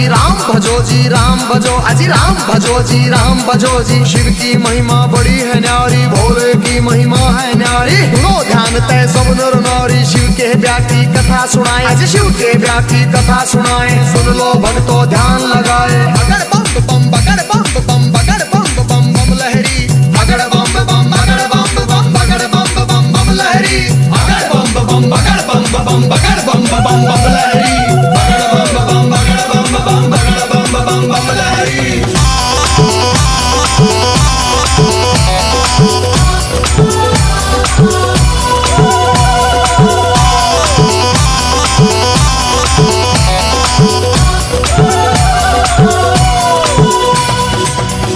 राम भजो जी राम भजो, अजी राम भजो जी राम भजो जी। शिव की महिमा बड़ी है न्यारी, भोले की महिमा है न्यारी। सुनो ध्यान तय सब नर नारी, शिव के ब्याह की कथा सुनाए, अजी शिव के ब्याह की कथा सुनाए। सुन लो भक्तों ध्यान लगाए। अगर बम बम बगर बम बम बगर बम बम बम लहरी, अगर बम बम बगर बम बम बगर बम बम बम लहरी, अगर बम बम बगर बम बम बगर बम बम बम लहरी, अगर बम बम बगर बम बम बगर बम बम बम लहरी।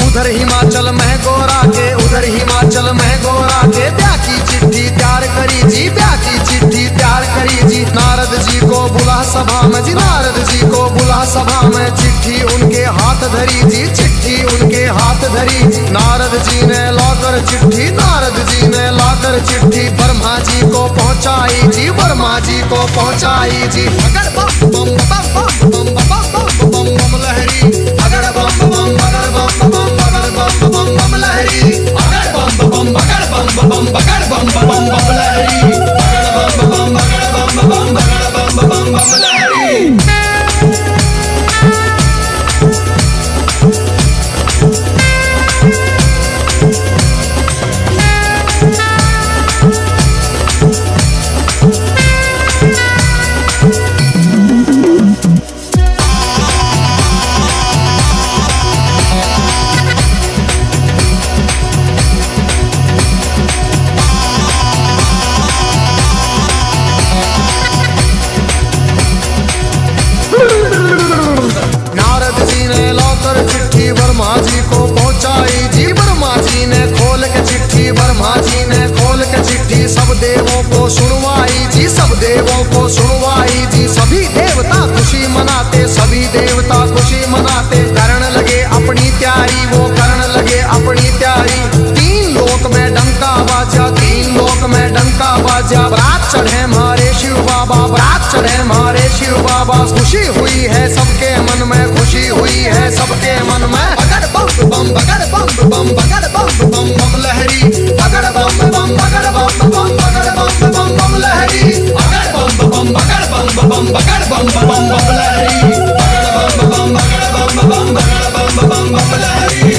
उधर हिमाचल में गोरा के, उधर हिमाचल में गोरा के ब्याह की चिट्ठी तैयार करी जी, ब्याह की चिट्ठी तैयार करी जी। नारद जी को बुला सभा में जी, नारद जी को बुला सभा में। चिट्ठी उनके हाथ धरी जी, चिट्ठी उनके हाथ धरी। नारद जी ने लाकर चिट्ठी, नारद जी ने लाकर चिट्ठी ब्रह्मा जी को पहुंचाई जी, ब्रह्मा जी को पहुंचाई जी। अगर बम बम बम बम बम बम बम बम लहरी, अगर बम बम अगर बम बम अगर बम बम बम लहरी, अगर बम बम अगर बम बम अगर बम बम बम लहरी, अगर बम बम अगर बम बम अगर बम बम बम लहरी। ब्रह्मा जी को पहुंचाई जी, ब्रह्मा जी ने खोल के चिट्ठी, ब्रह्मा जी ने खोल के चिट्ठी सब देवों को सुनवाई जी, सब देवों को सुनवाई जी। सभी देवता खुशी मनाते, सभी देवता खुशी मनाते। करण लगे अपनी तैयारी, वो करण लगे अपनी तैयारी। तीन लोक में डंका बाजा, तीन लोक में डंका बाजा। बरात चढ़े हमारे शिव बाबा, बरात चढ़े हमारे शिव बाबा। खुशी हुई है सबके मन में, खुशी हुई है सबके मन में। अगर बम बम बगर बम बम बगर बम बम बम लहरी, अगर बम बम बगर बम बम बगर बम बम बम लहरी, अगर बम बम बगर बम बम बगर बम बम बम लहरी, अगर बम बम बगर बम बम बगर बम बम बम लहरी।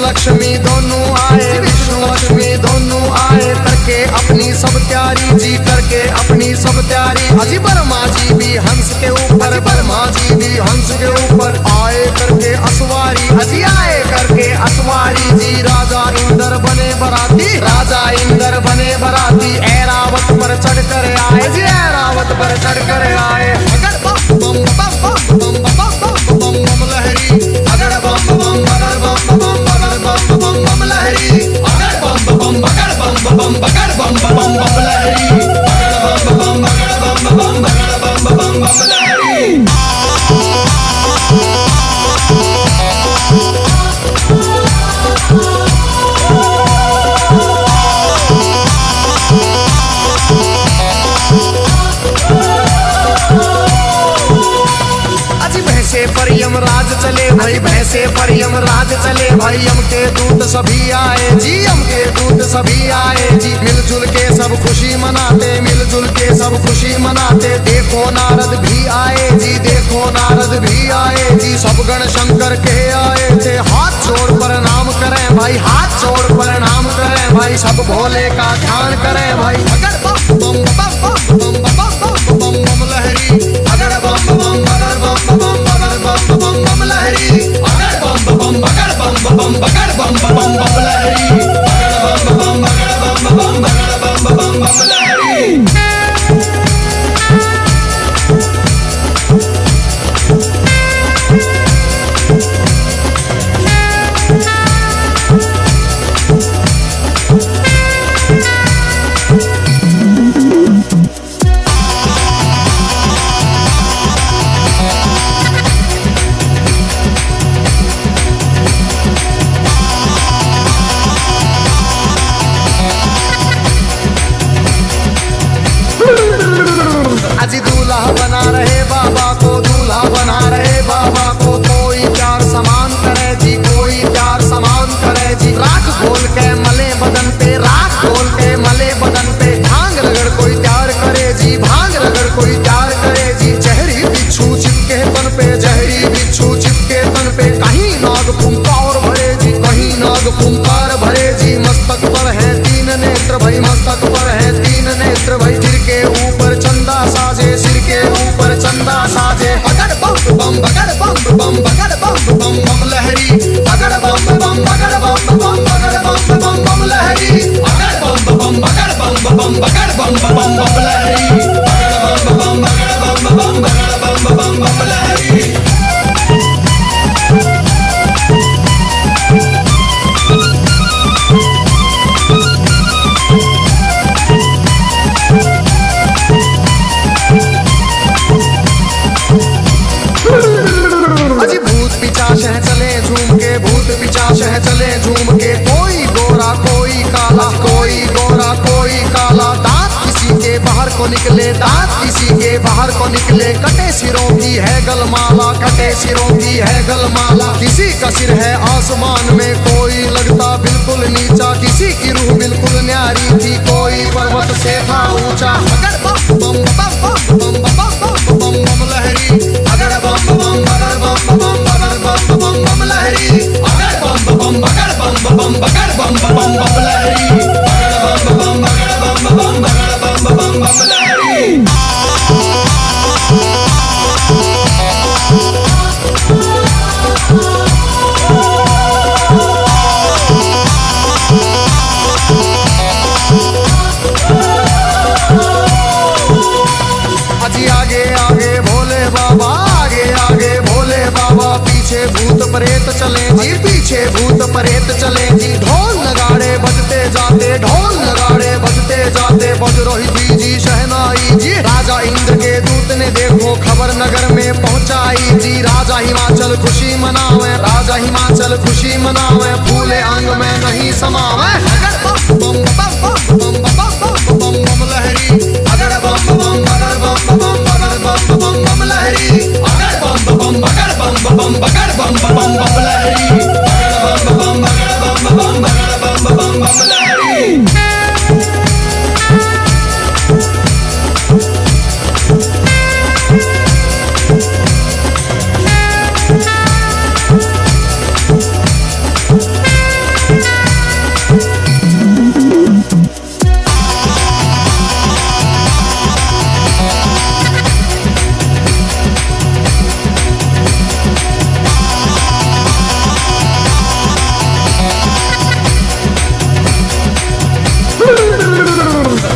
लक्ष्मी दोनों आए, विष्णु लक्ष्मी दोनों आए। करके अपनी सब तैयारी जी, करके अपनी सब तैयारी। अजी ब्रह्मा जी भी हंस के ऊपर, ब्रह्मा जी भी हंस के ऊपर आए करके असवारी, अजी आए करके असवारी जी। राजा इंद्र बने बराती, राजा इंद्र बने बराती। ऐरावत पर चढ़ कर आए जी, ऐरावत पर चढ़ कर आए। अगर बम बम बम बम बम बम बम बम लहरी, अगर बम बम अगर बम बम अगर बम बम बम लहरी, अगर बम बम अगर बम बम अगर बम बम बम लहरी, अगर बम बम अगर बम बम अगर बम बम बम लहरी। पर यमराज चले भाई, भैंसे पर यमराज चले भाई। यम के दूत सभी आए जी, यम के दूत सभी आए जी। मिलजुल के सब खुशी मनाते, मिलजुल के सब खुशी मनाते। देखो नारद भी आए जी, देखो नारद भी आए जी। सब गण शंकर के आए थे, हाथ जोड़ प्रणाम करें भाई, हाथ जोड़ प्रणाम करें भाई। सब भोले का ध्यान करें भाई। अगर बम बम बम बम बम बम बम बम लहरी, अगर बम बम अगर बम बम अगर बम बम बम लहरी, अगर बम बम अगर बम बम अगर बम बम बम लहरी, अगर बम बम अगर बम बम अगर बम बम बम लहरी। जहरी बिच्छू चिपके तन पे, कहीं नाग फुंकार भरे जी, कहीं नाग फुंकार भरे जी। मस्तक पर है तीन नेत्र भाई, मस्तक पर है तीन नेत्र भाई। सिर के ऊपर चंदा साजे, सिर के ऊपर चंदा साजे। बगड़ बम बम बगड़ बम बम बगड़ बम बम बम लहरी, बगड़ बम बम बगड़ बम बम बगड़ बम बम बम लहरी, बगड़ बम बम बगड़ बम बम बगड़ बम बम बम लहरी, बगड़ बम बम बगड़ बम बम बगड़ बम बम बम लहरी। अजी भूत पिचाच है चले झूम के, भूत पिचाच है चले झूम के। कोई गोरा कोई काला, कोई गोरा कोई काला। दांत किसी के बाहर को निकले, दांत किसी के बाहर को निकले। कटे सिरों की है गलमाला, कटे सिरों की है गलमाला। किसी का सिर है आसमान में, कोई लगता बिल्कुल नीचा। किसी की रूह बिल्कुल न्यारी थी, कोई पर्वत से था ऊंचा। अगर बम बम बम बम बम बम बम बम लहरी, अगर बम बम बगर बम बम बगर बम बम बम लहरी, अगर बम बम बगर बम बम बगर बम बम बम लहरी, अगर बम बम बगर बम बम बगर बम बम बम लहरी। अजी आगे आगे भोले बाबा, आगे आगे भोले बाबा। पीछे भूत प्रेत चले जी, पीछे भूत प्रेत चले जी। ढोल नगाड़े बजते जाते, ढोल नगाड़े बजते जाते। बज रही थी जी शहनाई जी। राजा इंद्र के दूत ने देखो खबर नगर में पहुंचाई जी। राजा हिमाचल खुशी मनावे, राजा हिमाचल खुशी मनावे। फूले अंग में नहीं समावे। अगर बम बम बम बम बम बम बम लहरी, अगर बम बम बगर बम बम बगर बम बम बम लहरी, अगर बम बम बगर बम बम बगर बम बम बम लहरी, अगर बम बम बगर बम बम बगर बम बम बम लहरी।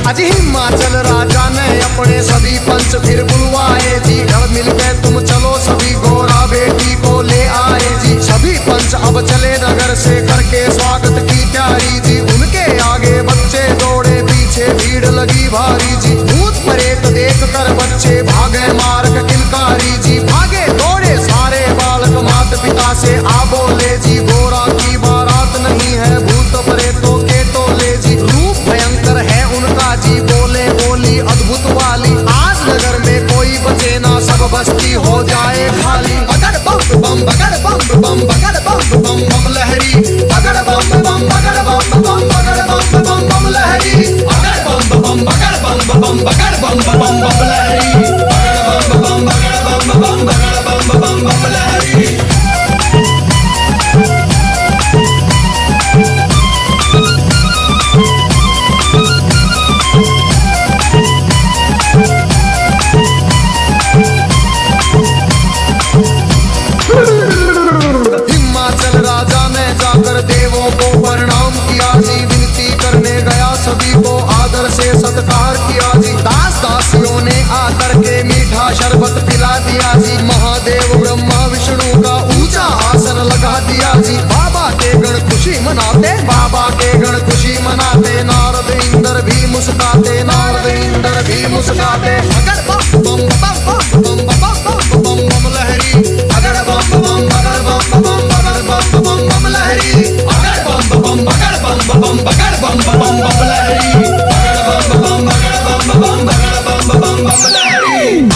अजी हिमाचल राजा ने अपने सभी पंच फिर बुलवाए जी। घर मिल गए तुम चलो सभी, गोरा बेटी को ले आए जी। सभी पंच अब चले नगर से करके स्वागत की तैयारी जी। उनके आगे बच्चे दौड़े, पीछे भीड़ लगी भारी जी। भूत प्रेत देख कर बच्चे भागे मार्ग किलकारी जी। भागे दौड़े सारे बालक माता पिता से आ बोले जी। गोरा की बारात नहीं है, भूत प्रेतों के टोले जी। रूप भयंकर है उनका जी, बोले बोली अद्भुत वाली। आज नगर में कोई बचे ना, सब बस्ती हो जाए खाली। बगड़ बम बम बगड़ बम बम बगड़ बम बम बम लहरी, बगड़ बम बम बगड़ बम बम बगड़ बम बम बम लहरी, बगड़ बम बम बगड़ बम बम बगड़ बम बम बम लहरी, बगड़ बम बम बगड़ बम बम बगड़ बम बम बम लहरी। हिमाचल राजा ने जाकर देवों को प्रणाम किया जी। विनती करने गया सभी को आदर से सत्कार किया जी। दास दासियों ने आकर के मीठा शरबत पिला दिया जी। महादेव ब्रह्मा विष्णु का ऊंचा आसन लगा दिया जी। बाबा के गण खुशी मनाते, बाबा के गण खुशी मनाते। नारद इंद्र भी मुस्कुराते, नारद इंद्र भी मुस्कुराते। अगर बम बम बम बम बम बम बम बम लहरी, अगर बम बम बगर बम बम बगर बम बम बम लहरी, अगर बम बम बगर बम बम बगर बम बम बम लहरी, अगर बम बम बगर बम बम बगर बम बम बम लहरी।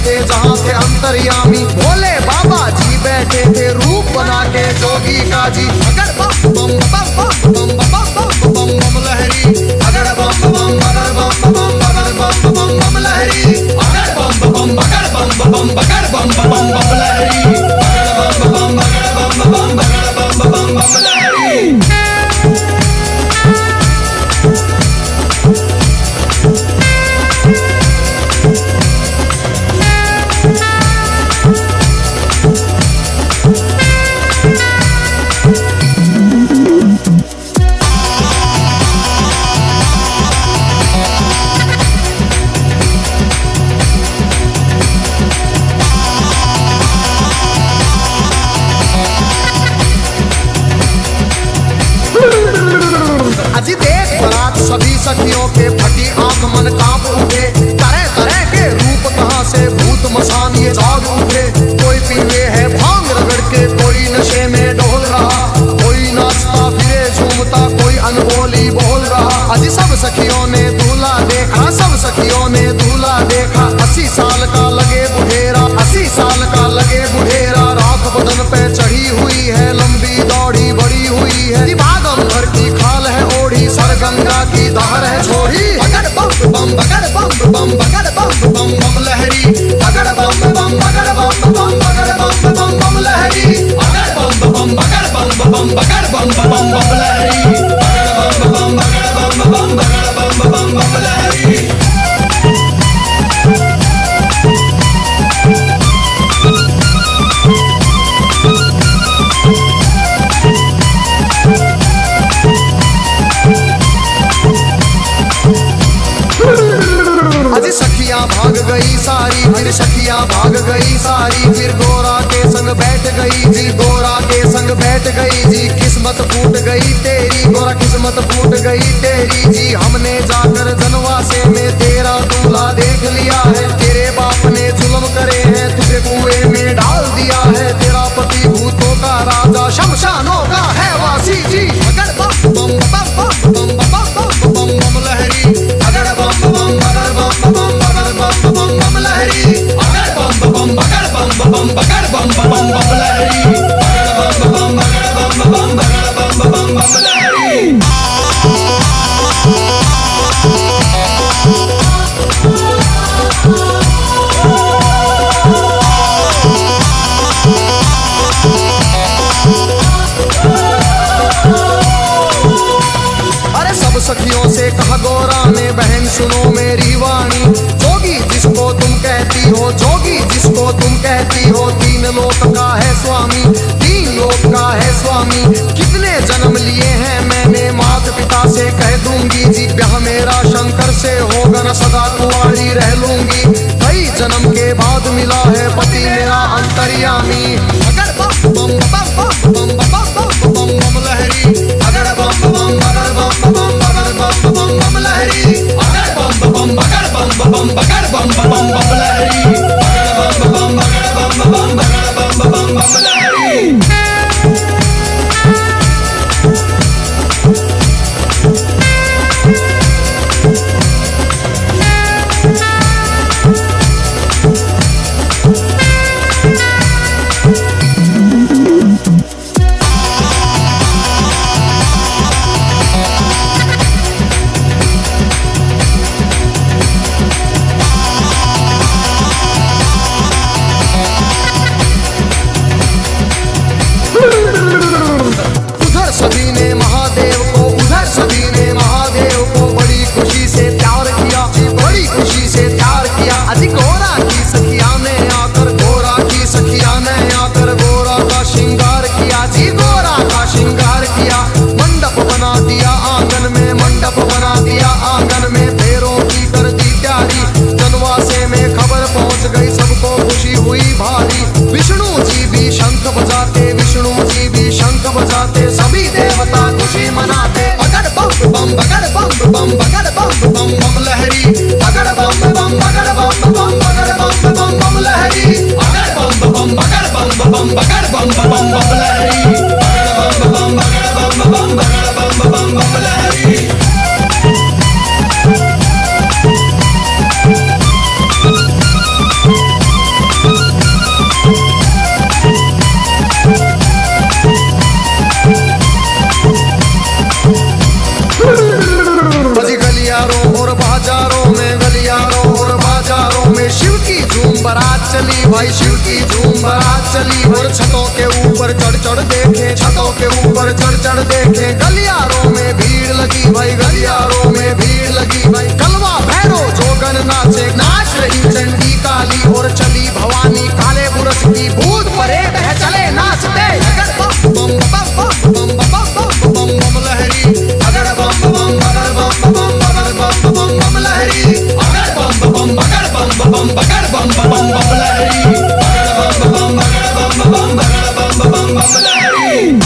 बैठे जहाँ थे अंतर्यामी। भोले बाबा जी बैठे थे रूप बना के जोगी का जी। अगर बम बम बम बम बम बम बम बम बम लहरी, अगर बम बम अगर बम बम अगर बम बम बम लहरी, अगर बम बम अगर बम बम अगर बम बम बम लहरी, अगर बम बम अगर बम बम अगर बम बम बम लहरी। अजी देख बरात सभी सखियों के फटी आंख मन कांप उठे। तरह तरह के रूप कहां से भूत मसान ये जाग उठे। कोई पीवे है भांग रगड़ के, कोई नशे में डोल रहा, कोई नाचता फिरे झूमता, कोई अनबोली बोल रहा। अजी सब सखियों ने दूल्हा देखा, सब सखियों ने दूल्हा देखा। 80 साल का लगे बुढ़ेरा, 80 साल का लगे बुढ़ेरा। राख बदन पे चढ़ी हुई है, लंबी दौड़ी बड़ी हुई है। भागम भर की खाल है ओढ़ी, सर गंगा की धार है छोड़ी। अगर बम बम अगर बम बम अगर बम बम बम लहरी, अगर बम बम अगर बम बम अगर बम बम बम लहरी, अगर बम बम अगर बम बम अगर बम बम बम लहरी, अगर बम बम अगर बम बम अगर बम बम बम लहरी। अजी सखियां भाग गई सारी, फिर सखियां भाग गई सारी। फिर गोरा के संग बैठ गई जी, गोरा के संग बैठ गई जी। किस्मत फूट गई तेरी गोरा, किस्मत फूट गई तेरी जी। हमने जाकर जनवासे में तेरा दूल्हा देख लिया है। तेरे बाप ने जुल्म करे हैं, तुझे कुएं में डाल दिया है। तेरा पति भूतों का राजा, शमशानों का है वासी जी। अगर बम बम बम बम बम बम बम बम लहरी, अगर बम बम अगर बम बम अगर बम बम बम लहरी, अगर बम बम अगर बम बम अगर बम बम बम लहरी, अगर बम बम अगर बम बम अगर बम बम बम लहरी। सखियों से कहा गोरा ने, बहन सुनो मेरी वाणी। जोगी जिसको तुम कहती हो, जोगी जिसको तुम कहती हो, 3 लोक का है स्वामी, 3 लोक का है स्वामी। कितने जन्म लिए हैं मैंने, माता पिता से कह दूंगी जी। ब्याह मेरा शंकर से होगा न, सदा कुंवारी रह लूंगी। कई जन्म के बाद मिला है पति मेरा अंतर्यामी। अगर बम बम बम बम बम बम बम बम लहरी, अगर बम बम अगर बम बम अगर बम बम बम लहरी, अगर बम बम अगर बम बम अगर बम बम बम लहरी, अगर बम बम अगर बम बम अगर बम बम बम लहरी। चली भाई शिव की झूम बारात चली। और छतों के ऊपर चढ़ चढ़ देखे, छतों के ऊपर चढ़ चढ़ देखे, गलियारों में भीड़ लगी भाई, गलियारों में भीड़ लगी भाई। कलवा भैरो जोगन नाचे, नाच रही चंडी काली, और चली भवानी काले बुरस की, भूत परेत है चले नाचते। अगर बम बम बम बम बम बम बम बम लहरी, अगर बम बम अगर बम बम अगर बम बम बम लहरी, अगर बम बम अगर बम बम अगर बम बम बम लहरी, अगर बम बम अगर बम बम अगर बम बम बम लहरी।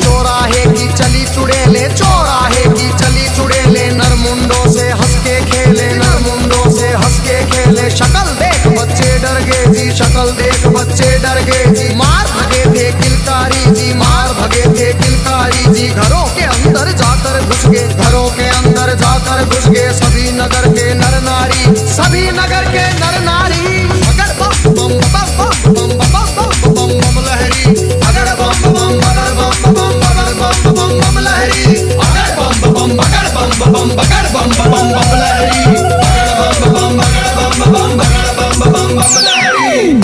चौराहे की चली चुड़ेले, चौराहे की चली चुड़ेले, नरमुंडों से हंस के खेले, नरमुंडों से हंस के खेले। शक्ल देख बच्चे डर गए जी, शक्ल देख बच्चे डर गए जी, मार भगे थे किलकारी जी, मार भगे थे किलकारी जी। घरों के अंदर जाकर घुस गए, घरों के अंदर जाकर घुस गए, सभी नगर के नर नारी, सभी नगर के नर नारी। अगर बम बम बम बम बम बम बम बम लहरी, अगर बम बम अगर बम बम अगर बम बम बम लहरी, अगर बम बम अगर बम बम अगर बम बम बम लहरी, अगर बम बम अगर बम बम अगर बम बम बम लहरी।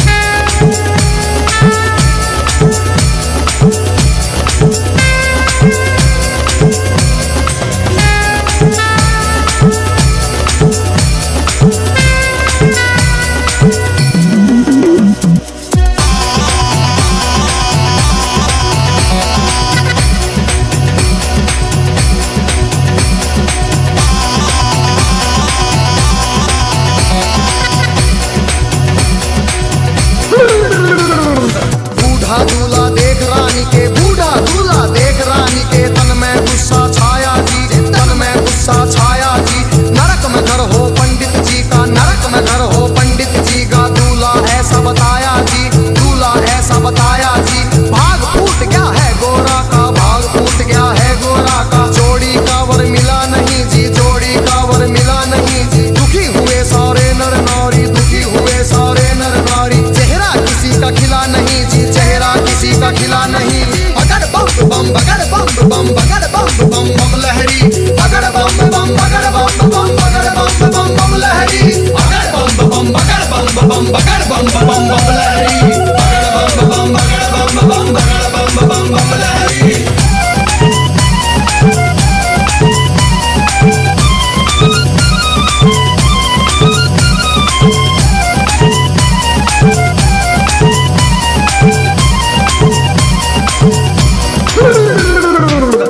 बूढ़ा दूल्हा देख रानी के, बूढ़ा दूल्हा देख रानी के, तन में गुस्सा छाया जी, तन में गुस्सा छाया जी। नरक में घर हो पंडित जी का, नरक में घर हो पंडित जी का, दूल्हा ऐसा बताया जी, दूल्हा ऐसा बताया जी। भाग फूट गया है गोरा का, भाग फूट गया है गोरा का, जोड़ी का वर मिला नहीं जी, जोड़ी का वर मिला नहीं जी। दुखी हुए सारे नर नारी, दुखी हुए सारे नर नारी, चेहरा किसी का खिला नहीं जी, चेहरा किसी का खिला नहीं। अगर बम बम अगर बम बम अगर बम बम बम लहरी, अगर बम बम अगर बम बम अगर बम बम बम लहरी, अगर बम बम अगर बम बम अगर बम बम बम लहरी, अगर बम बम अगर बम बम अगर बम बम बम लहरी।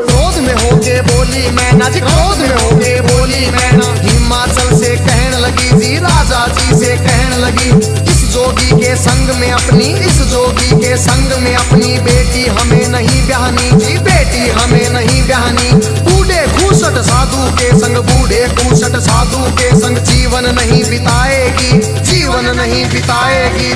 क्रोध में होके बोली मैना जी, क्रोध में होके बोली मैना, हिमाचल से कहने लगी जी, राजा जी से कहने लगी। इस जोगी के संग में अपनी, इस जोगी के संग में अपनी बेटी हमें नहीं ब्याहनी जी, बेटी हमें नहीं ब्याहनी। बूढ़े खूसट साधु के संग, बूढ़े खूसट साधु के संग जीवन नहीं बिताएगी, जीवन नहीं बिताएगी।